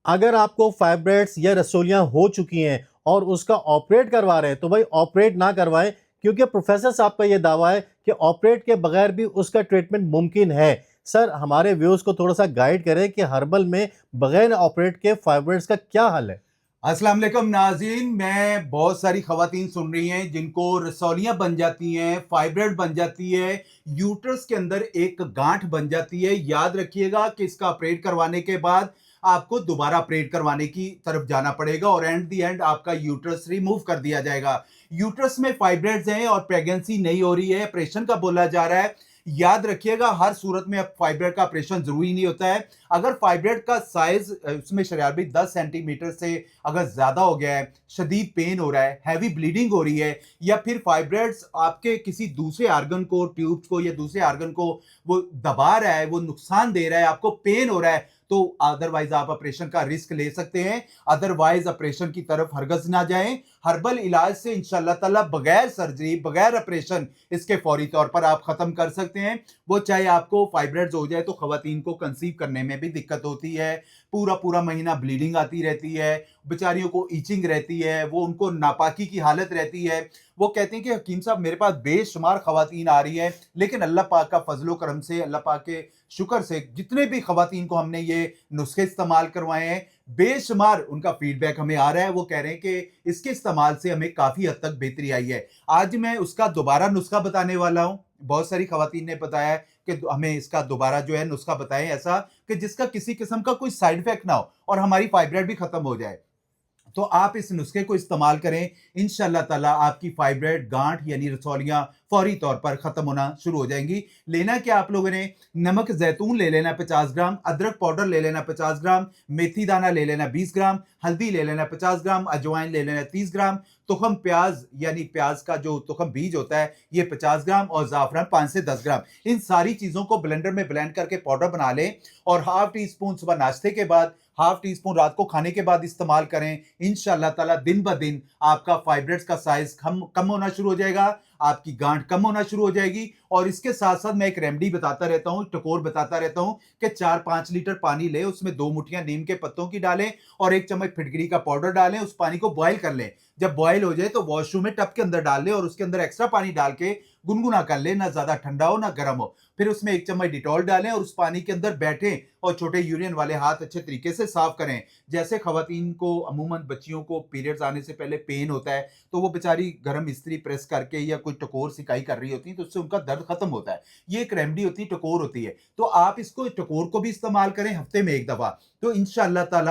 अगर आपको फाइब्रॉइड्स या रसोलियाँ हो चुकी हैं और उसका ऑपरेट करवा रहे हैं, तो भाई ऑपरेट ना करवाएँ, क्योंकि प्रोफ़ेसर साहब का ये दावा है कि ऑपरेट के बगैर भी उसका ट्रीटमेंट मुमकिन है। सर, हमारे व्यूअर्स को थोड़ा-सा गाइड करें कि हर्बल में बगैर ऑपरेट के फाइब्रॉइड्स का क्या हल है? अस्सलाम वालेकुम नाज़रीन, मैं बहुत सारी ख़वातीन सुन रही हैं जिनको रसौलियाँ बन जाती हैं, फाइब्रॉइड बन जाती है, यूट्रस के अंदर एक गांठ बन जाती है। याद रखिएगा कि इसका ऑपरेट करवाने के बाद आपको दोबारा ऑपरेट करवाने की तरफ जाना पड़ेगा और एट द एंड आपका यूट्रस रिमूव कर दिया जाएगा। यूट्रस में फाइब्रॉइड्स हैं और प्रेगनेंसी नहीं हो रही है, ऑपरेशन का बोला जा रहा है। याद रखिएगा, हर सूरत में अब फाइब्रॉइड का ऑपरेशन जरूरी नहीं होता है। अगर फाइब्रॉइड का साइज उसमें शरारबी 10 सेंटीमीटर से अगर ज्यादा हो गया है, शदीद पेन हो रहा है, हैवी ब्लीडिंग हो रही है, या फिर फाइब्रॉइड्स आपके किसी दूसरे आर्गन को, ट्यूब्स को या दूसरे आर्गन को वो दबा रहा है, वो नुकसान दे रहा है, आपको पेन हो रहा है, तो अदरवाइज आप ऑपरेशन का रिस्क ले सकते हैं। अदरवाइज ऑपरेशन की तरफ हरगज ना जाएं। हर्बल इलाज से इंशाल्लाह ताला बगैर सर्जरी, बगैर ऑपरेशन इसके फौरी तौर पर आप खत्म कर सकते हैं। वो चाहे आपको फाइब्रॉइड्स हो जाए तो खवातीन को कंसीव करने में भी दिक्कत होती है, पूरा पूरा महीना ब्लीडिंग आती रहती है, बेचारियों को ईचिंग रहती है, वो उनको नापाकी की हालत रहती है। वो कहते हैं कि हकीम साहब, मेरे पास बेशुमार खवातीन आ रही हैं, लेकिन अल्लाह पाक का फजलो करम से, अल्लाह पाक के शुक्र से जितने भी खवातीन को हमने ये नुस्खे इस्तेमाल करवाए हैं, बेशुमार उनका फीडबैक हमें आ रहा है। वो कह रहे हैं कि इसके इस्तेमाल से हमें काफी हद तक बेहतरी आई है। आज मैं उसका दोबारा नुस्खा बताने वाला हूं। बहुत सारी खवातीन ने बताया कि हमें इसका दोबारा जो है नुस्खा बताएं, ऐसा कि जिसका किसी किस्म का कोई साइड इफेक्ट ना हो और हमारी फाइब्रॉइड भी खत्म हो जाए। तो आप इस नुस्खे को इस्तेमाल करें, इंशाल्लाह ताला आपकी फाइब्रॉइड गांठ यानी रसौलियां फौरी तौर पर खत्म होना शुरू हो जाएंगी। लेना क्या आप लोगों ने, नमक जैतून ले लेना 50 ग्राम, अदरक पाउडर ले लेना 50 ग्राम, मेथी दाना ले लेना 20 ग्राम, हल्दी ले लेना 50 ग्राम, अजवाइन ले लेना 30 ग्राम, तुखम प्याज यानी प्याज का जो तुखम बीज होता है ये 50 ग्राम, और जाफरान 5 से 10 ग्राम। इन सारी चीजों को ब्लेंडर में ब्लेंड करके पाउडर बना लें और हाफ टी स्पून सुबह नाश्ते के बाद, हाफ टी स्पून रात को खाने के बाद इस्तेमाल करें। इंशाल्लाह ताला दिन ब दिन आपका फाइब्रॉइड्स का साइज कम कम होना शुरू हो जाएगा, आपकी गांठ कम होना शुरू हो जाएगी। और इसके साथ साथ मैं एक रेमेडी बताता रहता हूं, टकोर बताता रहता हूं कि 4-5 लीटर पानी ले, उसमें 2 मुट्ठियां नीम के पत्तों की डालें और 1 चम्मच फिटकरी का पाउडर डालें, उस पानी को बॉयल कर लें। जब बॉयल हो जाए तो वॉशरूम में टब के अंदर डाल लें और उसके अंदर एक्स्ट्रा पानी डाल के गुनगुना कर लें, ना ज्यादा ठंडा हो ना गर्म हो। फिर उसमें 1 चम्मच डिटॉल डालें और उस पानी के अंदर बैठें और छोटे यूरियन वाले हाथ अच्छे तरीके से साफ करें। जैसे खवातीन को अमूमन बच्चियों को पीरियड्स आने से पहले पेन होता है, तो वो बेचारी गर्म इस्त्री प्रेस करके या कोई टकोर सिकाई कर रही होती है, तो उससे उनका दर्द खत्म होता है। ये एक रेमेडी होती है, टकोर होती है। तो आप इसको टकोर को भी इस्तेमाल करें हफ्ते में 1 दफा, तो इंशाल्लाह ताला